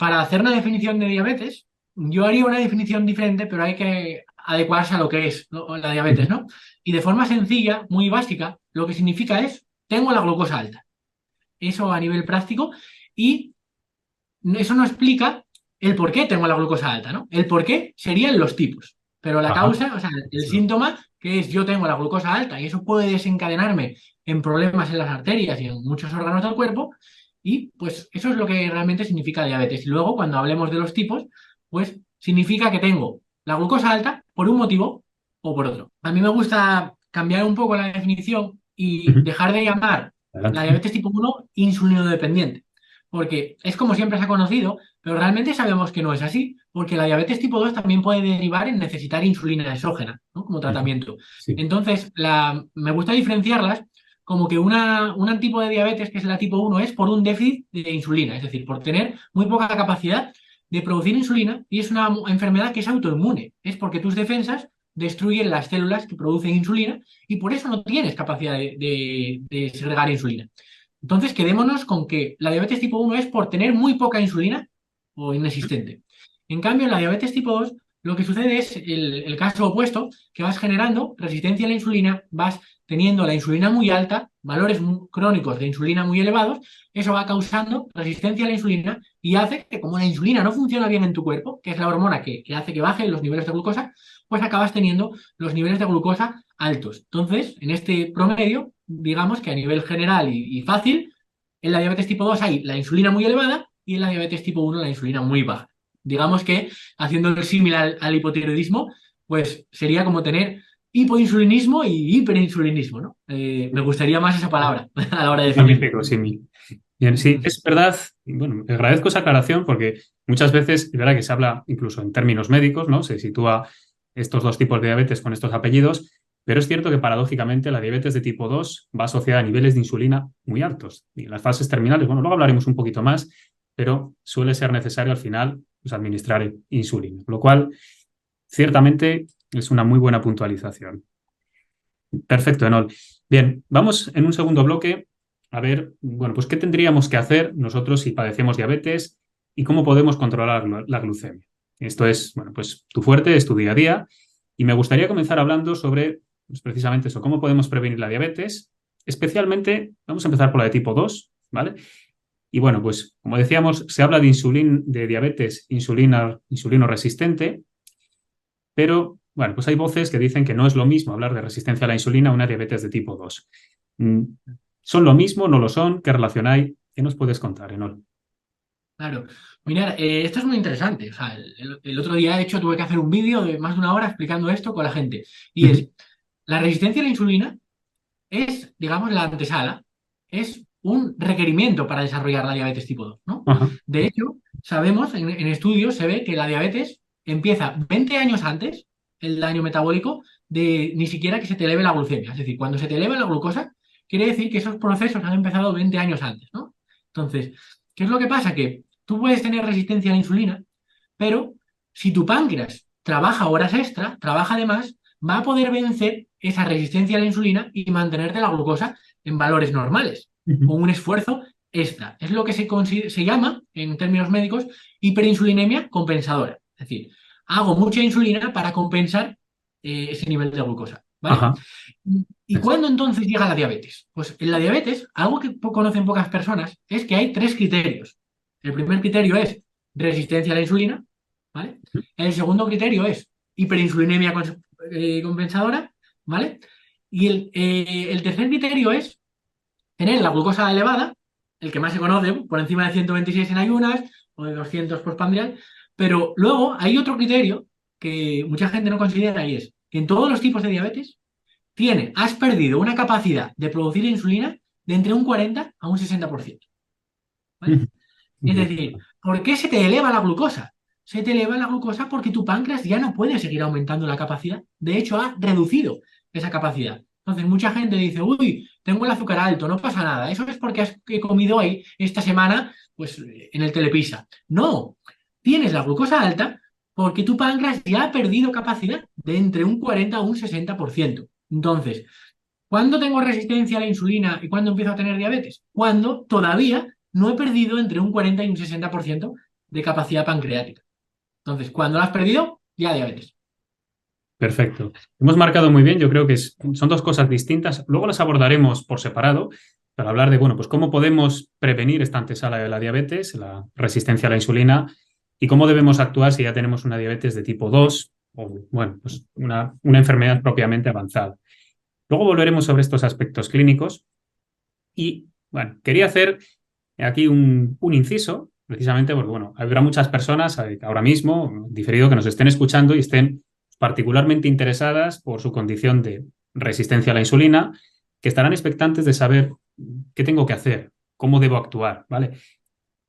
para hacer una definición de diabetes, yo haría una definición diferente, pero hay que adecuarse a lo que es, ¿no?, la diabetes, ¿no? Y de forma sencilla, muy básica, lo que significa es, tengo la glucosa alta. Eso a nivel práctico. Y eso no explica el por qué tengo la glucosa alta, ¿no? El por qué serían los tipos. Pero la Ajá. causa, o sea, el síntoma, que es yo tengo la glucosa alta y eso puede desencadenarme en problemas en las arterias y en muchos órganos del cuerpo. Y pues eso es lo que realmente significa diabetes. Y luego, cuando hablemos de los tipos, pues significa que tengo la glucosa alta por un motivo o por otro. A mí me gusta cambiar un poco la definición y Ujú. dejar de llamar la Adelante. diabetes tipo 1 insulino dependiente. Porque es como siempre se ha conocido, pero realmente sabemos que no es así, porque la diabetes tipo 2 también puede derivar en necesitar insulina exógena, ¿no?, como Ujú. tratamiento. Sí. Entonces, me gusta diferenciarlas como que un tipo de diabetes, que es la tipo 1, es por un déficit de insulina, es decir, por tener muy poca capacidad de producir insulina, y es una enfermedad que es autoinmune, es porque tus defensas destruyen las células que producen insulina y por eso no tienes capacidad de segregar insulina. Entonces, quedémonos con que la diabetes tipo 1 es por tener muy poca insulina o inexistente. En cambio, en la diabetes tipo 2, lo que sucede es el caso opuesto, que vas generando resistencia a la insulina, vas teniendo la insulina muy alta, valores crónicos de insulina muy elevados, eso va causando resistencia a la insulina y hace que, como la insulina no funciona bien en tu cuerpo, que es la hormona que hace que bajen los niveles de glucosa, pues acabas teniendo los niveles de glucosa altos. Entonces, en este promedio, digamos que a nivel general y fácil, en la diabetes tipo 2 hay la insulina muy elevada y en la diabetes tipo 1 la insulina muy baja. Digamos que, haciendo el símil al hipotiroidismo, pues sería como tener hipoinsulinismo y hiperinsulinismo, ¿no? Me gustaría más esa palabra a la hora de definirlo. Magnífico, sí. Bien, sí, es verdad. Y bueno, agradezco esa aclaración porque muchas veces, es verdad que se habla incluso en términos médicos, ¿no? Se sitúa estos dos tipos de diabetes con estos apellidos, pero es cierto que paradójicamente la diabetes de tipo 2 va asociada a niveles de insulina muy altos. Y en las fases terminales, bueno, luego hablaremos un poquito más, pero suele ser necesario al final pues, administrar insulina, lo cual ciertamente es una muy buena puntualización. Perfecto, Enol. Bien, vamos en un segundo bloque a ver, bueno, pues qué tendríamos que hacer nosotros si padecemos diabetes y cómo podemos controlar la glucemia. Esto es, bueno, pues tu fuerte, es tu día a día y me gustaría comenzar hablando sobre, pues, precisamente eso, cómo podemos prevenir la diabetes, especialmente, vamos a empezar por la de tipo 2, ¿vale? Y bueno, pues como decíamos, se habla de de diabetes insulino resistente, pero bueno, pues hay voces que dicen que no es lo mismo hablar de resistencia a la insulina a una diabetes de tipo 2. Mm, ¿Son lo mismo? ¿No lo son? ¿Qué relación hay? ¿Qué nos puedes contar, Enol? Claro. Mirar, esto es muy interesante. O sea, el otro día, de hecho, tuve que hacer un vídeo de más de una hora explicando esto con la gente. Y Ujú. es, la resistencia a la insulina es, digamos, la antesala, es un requerimiento para desarrollar la diabetes tipo 2, ¿no? Ajá. De hecho, sabemos, en estudios se ve que la diabetes empieza 20 años antes, el daño metabólico, de ni siquiera que se te eleve la glucemia. Es decir, cuando se te eleva la glucosa, quiere decir que esos procesos han empezado 20 años antes, ¿no? Entonces, ¿qué es lo que pasa? Que tú puedes tener resistencia a la insulina, pero si tu páncreas trabaja horas extra, trabaja de más, va a poder vencer esa resistencia a la insulina y mantenerte la glucosa en valores normales, Ujú. con un esfuerzo extra. Es lo que se llama, en términos médicos, hiperinsulinemia compensadora. Es decir, hago mucha insulina para compensar ese nivel de glucosa, ¿vale? Ajá. ¿Y cuándo entonces llega la diabetes? Pues en la diabetes, algo que conocen pocas personas, es que hay tres criterios. El primer criterio es resistencia a la insulina, ¿vale? El segundo criterio es hiperinsulinemia compensadora, ¿vale? Y el tercer criterio es tener la glucosa elevada, el que más se conoce, por encima de 126 en ayunas o de 200 postprandial, pero luego hay otro criterio que mucha gente no considera y es que en todos los tipos de diabetes has perdido una capacidad de producir insulina de entre un 40 a un 60%, ¿vale? Ujú. Es Bien. decir, ¿por qué se te eleva la glucosa? Se te eleva la glucosa porque tu páncreas ya no puede seguir aumentando la capacidad. De hecho, ha reducido esa capacidad. Entonces, mucha gente dice, uy, tengo el azúcar alto, no pasa nada. Eso es porque he comido hoy, esta semana, pues en el Telepisa. No, tienes la glucosa alta porque tu páncreas ya ha perdido capacidad de entre un 40 a un 60%. Entonces, ¿cuándo tengo resistencia a la insulina y cuándo empiezo a tener diabetes? Cuando todavía no he perdido entre un 40 y un 60% de capacidad pancreática. Entonces, cuando lo has perdido, ya diabetes. Perfecto. Hemos marcado muy bien, yo creo que son dos cosas distintas. Luego las abordaremos por separado para hablar de, bueno, pues cómo podemos prevenir esta antesala de la diabetes, la resistencia a la insulina, y cómo debemos actuar si ya tenemos una diabetes de tipo 2 o, bueno, pues una enfermedad propiamente avanzada. Luego volveremos sobre estos aspectos clínicos y, bueno, quería hacer aquí un inciso, precisamente porque, bueno, habrá muchas personas ahora mismo, diferido, que nos estén escuchando y estén particularmente interesadas por su condición de resistencia a la insulina, que estarán expectantes de saber qué tengo que hacer, cómo debo actuar, ¿vale?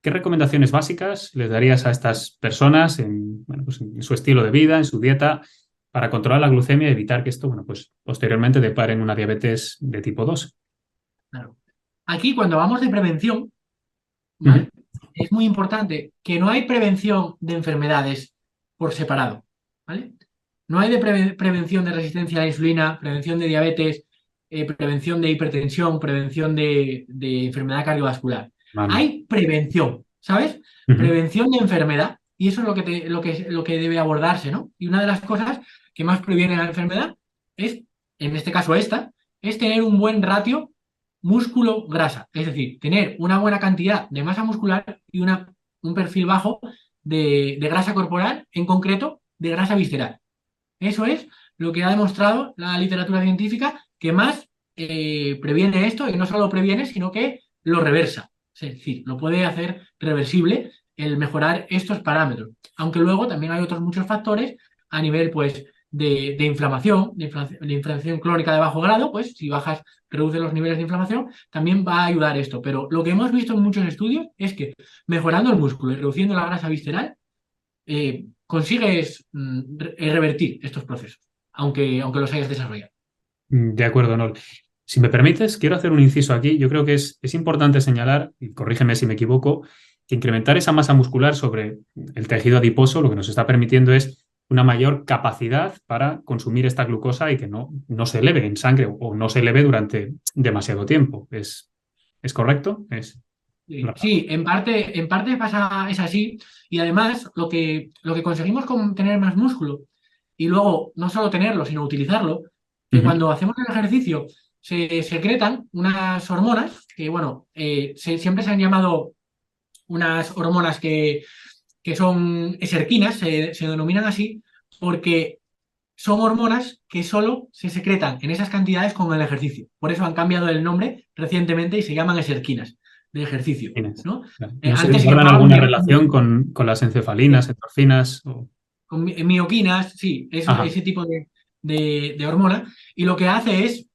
¿Qué recomendaciones básicas les darías a estas personas en, bueno, pues en su estilo de vida, en su dieta, para controlar la glucemia y evitar que esto, bueno, pues posteriormente depare en una diabetes de tipo 2? Claro. Aquí, cuando hablamos de prevención, Ujú. ¿vale? Es muy importante que no hay prevención de enfermedades por separado, ¿vale? No hay de prevención de resistencia a la insulina, prevención de diabetes, prevención de hipertensión, prevención de enfermedad cardiovascular. Vale. Hay prevención, ¿sabes? Ujú. Prevención de enfermedad. Y eso es lo que debe abordarse, ¿no? Y una de las cosas que más previene la enfermedad es, en este caso esta, es tener un buen ratio músculo-grasa. Es decir, tener una buena cantidad de masa muscular y un perfil bajo de grasa corporal, en concreto de grasa visceral. Eso es lo que ha demostrado la literatura científica que más previene esto y no solo previene, sino que lo reversa. Es decir, lo puede hacer reversible el mejorar estos parámetros. Aunque luego también hay otros muchos factores a nivel pues, de inflamación, de inflamación crónica de bajo grado, pues si bajas, reduces los niveles de inflamación, también va a ayudar esto. Pero lo que hemos visto en muchos estudios es que mejorando el músculo y reduciendo la grasa visceral, consigues revertir estos procesos, aunque los hayas desarrollado. De acuerdo, Nol. Si me permites, quiero hacer un inciso aquí. Yo creo que es importante señalar, y corrígeme si me equivoco, que incrementar esa masa muscular sobre el tejido adiposo lo que nos está permitiendo es una mayor capacidad para consumir esta glucosa y que no se eleve en sangre o no se eleve durante demasiado tiempo. ¿Es correcto? Sí, sí, en parte pasa, es así. Y además, lo que conseguimos con tener más músculo y luego no solo tenerlo, sino utilizarlo, que Ujú. cuando hacemos el ejercicio se secretan unas hormonas que, bueno, siempre se han llamado unas hormonas que son eserquinas, se denominan así, porque son hormonas que solo se secretan en esas cantidades con el ejercicio. Por eso han cambiado el nombre recientemente y se llaman eserquinas de ejercicio, Tienes. ¿no? No sé si Antes se guardan llamaban alguna relación con las encefalinas, endorfinas. con mioquinas, sí, Ajá. ese tipo de hormona, y lo que hace es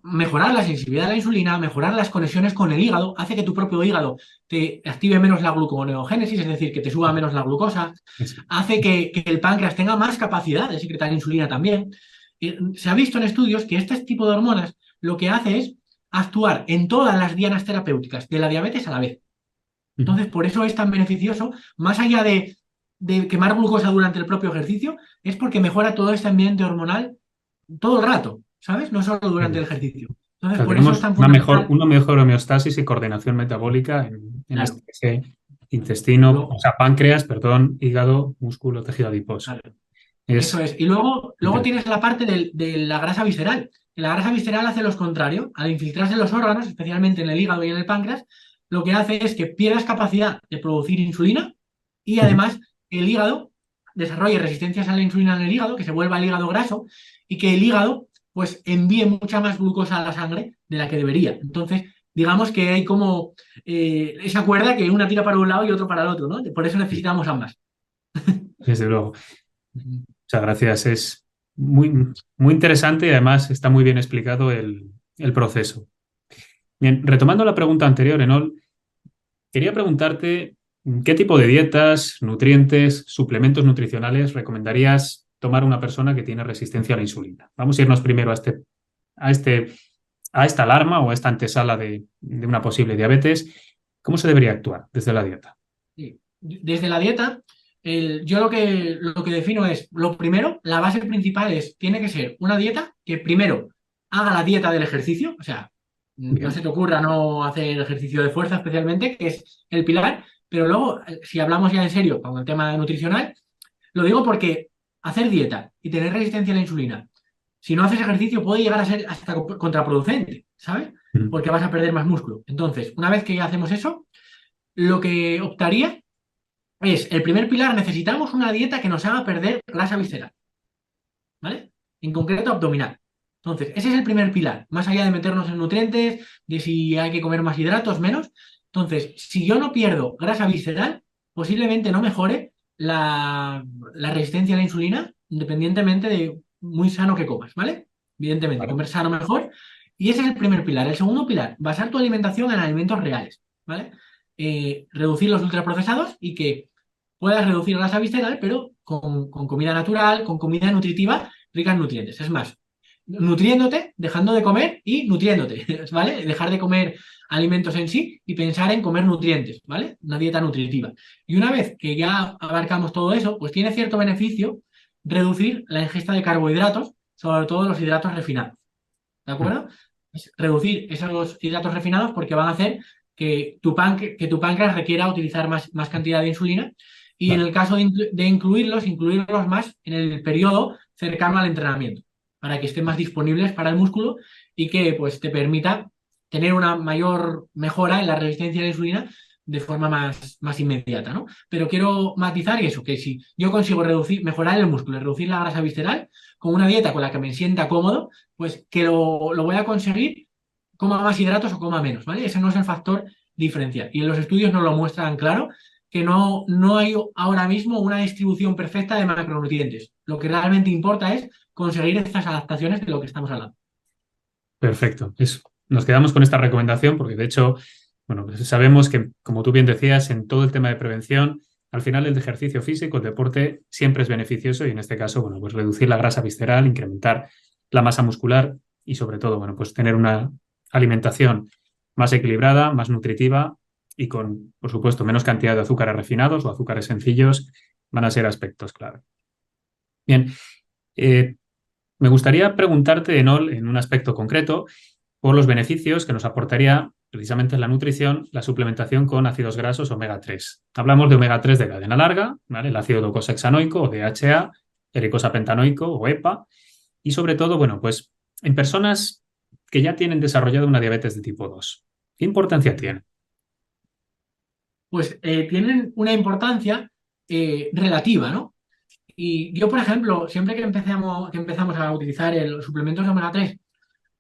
mejorar la sensibilidad a la insulina, mejorar las conexiones con el hígado, hace que tu propio hígado te active menos la gluconeogénesis, es decir, que te suba menos la glucosa, Eso. hace que el páncreas tenga más capacidad de secretar insulina también. Y se ha visto en estudios que este tipo de hormonas lo que hace es actuar en todas las dianas terapéuticas de la diabetes a la vez. Ujú. Entonces, por eso es tan beneficioso, más allá de quemar glucosa durante el propio ejercicio, es porque mejora todo este ambiente hormonal todo el rato, ¿sabes? No solo durante el ejercicio. O Entonces, sea, por eso es tenemos tan fundamental. una mejor homeostasis y coordinación metabólica en Claro, este eje intestino, o luego, sea, páncreas, perdón, hígado, músculo, tejido adiposo. claro, eso Es es. Y luego interesante. tienes la parte de la grasa visceral. La grasa visceral hace lo contrario. Al infiltrarse en los órganos, especialmente en el hígado y en el páncreas, lo que hace es que pierdas capacidad de producir insulina y Ujú. además el hígado desarrolle resistencias a la insulina en el hígado, que se vuelva el hígado graso y que el hígado pues envíe mucha más glucosa a la sangre de la que debería. Entonces, digamos que hay como esa cuerda que una tira para un lado y otro para el otro, ¿no? Por eso necesitamos ambas. Desde luego. Muchas gracias. Es muy interesante y además está muy bien explicado el proceso. Bien, retomando la pregunta anterior, Enol, quería preguntarte qué tipo de dietas, nutrientes, suplementos nutricionales recomendarías tomar a una persona que tiene resistencia a la insulina. Vamos a irnos primero a este, a esta alarma o a esta antesala de una posible diabetes. ¿Cómo se debería actuar desde la dieta? Sí. Desde la dieta, yo lo que defino es, lo primero, la base principal es, tiene que ser una dieta que primero haga la dieta del ejercicio, o sea, no Bien. se te ocurra no hacer ejercicio de fuerza especialmente, que es el pilar, Pero luego, si hablamos ya en serio con el tema nutricional, lo digo porque hacer dieta y tener resistencia a la insulina, si no haces ejercicio, puede llegar a ser hasta contraproducente, ¿sabes? Mm. Porque vas a perder más músculo. Entonces, una vez que ya hacemos eso, lo que optaría es, el primer pilar, necesitamos una dieta que nos haga perder grasa visceral, ¿vale? En concreto, abdominal. Entonces, ese es el primer pilar, más allá de meternos en nutrientes, de si hay que comer más hidratos, menos. Entonces, si yo no pierdo grasa visceral, posiblemente no mejore la resistencia a la insulina, independientemente de muy sano que comas, ¿vale? Evidentemente, Vale. comer sano mejor. Y ese es el primer pilar. El segundo pilar, basar tu alimentación en alimentos reales, ¿vale? Reducir los ultraprocesados y que puedas reducir grasa visceral, pero con comida natural, con comida nutritiva, rica en nutrientes. Es más, nutriéndote, dejando de comer y nutriéndote, ¿vale? Dejar de comer alimentos en sí y pensar en comer nutrientes, ¿vale? Una dieta nutritiva. Y una vez que ya abarcamos todo eso, pues tiene cierto beneficio reducir la ingesta de carbohidratos, sobre todo los hidratos refinados, ¿de Mm. acuerdo? Es reducir esos hidratos refinados porque van a hacer que tu páncreas requiera utilizar más cantidad de insulina y en Vale. el caso de incluirlos más en el periodo cercano al entrenamiento, para que estén más disponibles para el músculo y que pues, te permita tener una mayor mejora en la resistencia a la insulina de forma más inmediata, ¿no? Pero quiero matizar eso, que si yo consigo mejorar el músculo y reducir la grasa visceral con una dieta con la que me sienta cómodo, pues que lo voy a conseguir coma más hidratos o coma menos, ¿vale? Ese no es el factor diferencial. Y en los estudios nos lo muestran claro que no hay ahora mismo una distribución perfecta de macronutrientes. Lo que realmente importa es conseguir estas adaptaciones de lo que estamos hablando. Perfecto. Nos quedamos con esta recomendación porque, de hecho, bueno, pues sabemos que, como tú bien decías, en todo el tema de prevención, al final el ejercicio físico, el deporte, siempre es beneficioso y en este caso, bueno, pues reducir la grasa visceral, incrementar la masa muscular y sobre todo, bueno, pues tener una alimentación más equilibrada, más nutritiva y con, por supuesto, menos cantidad de azúcares refinados o azúcares sencillos van a ser aspectos clave. Bien, eh, me gustaría preguntarte, Enol, en un aspecto concreto, por los beneficios que nos aportaría precisamente en la nutrición la suplementación con ácidos grasos omega-3. Hablamos de omega-3 de cadena larga, ¿vale? El ácido docosahexanoico o DHA, el eicosapentaenoico o EPA, y sobre todo, bueno, pues en personas que ya tienen desarrollado una diabetes de tipo 2. ¿Qué importancia tiene? Pues tienen una importancia relativa, ¿no? Y yo, por ejemplo, siempre que empezamos a utilizar los suplementos de omega 3,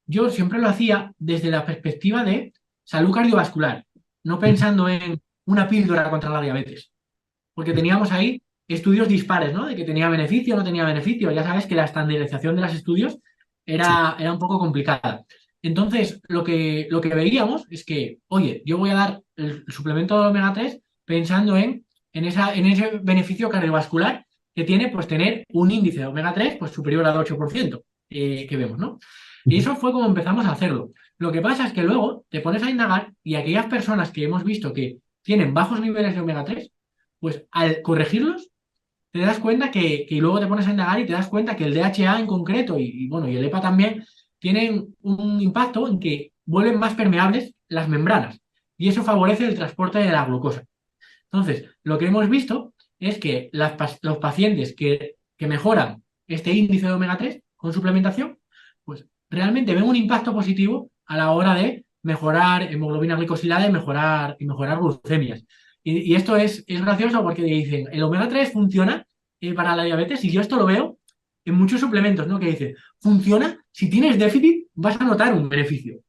yo siempre lo hacía desde la perspectiva de salud cardiovascular, no pensando en una píldora contra la diabetes, porque teníamos ahí estudios dispares, ¿no? De que tenía beneficio o no tenía beneficio. Ya sabes que la estandarización de los estudios Sí. era un poco complicada. Entonces, lo que veíamos es que, oye, yo voy a dar el suplemento de omega 3 pensando en ese beneficio cardiovascular que tiene, pues, tener un índice de omega 3 pues, superior al 8% que vemos, ¿no? Y eso fue como empezamos a hacerlo. Lo que pasa es que luego te pones a indagar y aquellas personas que hemos visto que tienen bajos niveles de omega 3 pues al corregirlos te das cuenta que luego te pones a indagar y te das cuenta que el DHA en concreto bueno, y el EPA también tienen un impacto en que vuelven más permeables las membranas y eso favorece el transporte de la glucosa. Entonces, lo que hemos visto es que los pacientes que mejoran este índice de omega 3 con suplementación, pues realmente ven un impacto positivo a la hora de mejorar hemoglobina glicosilada y mejorar glucemias. Y esto es gracioso porque dicen, el omega 3 funciona para la diabetes y yo esto lo veo en muchos suplementos, ¿no? Que dice, funciona, si tienes déficit vas a notar un beneficio,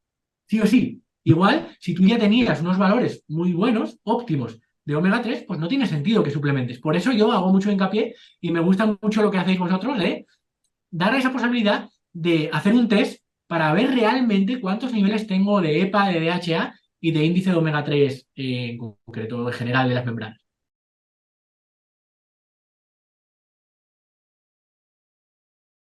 sí o sí. Igual, si tú ya tenías unos valores muy buenos, óptimos, de omega 3 pues no tiene sentido que suplementes. Por eso yo hago mucho hincapié y me gusta mucho lo que hacéis vosotros de dar esa posibilidad de hacer un test para ver realmente cuántos niveles tengo de EPA, de DHA y de índice de omega 3 en concreto, en general de las membranas.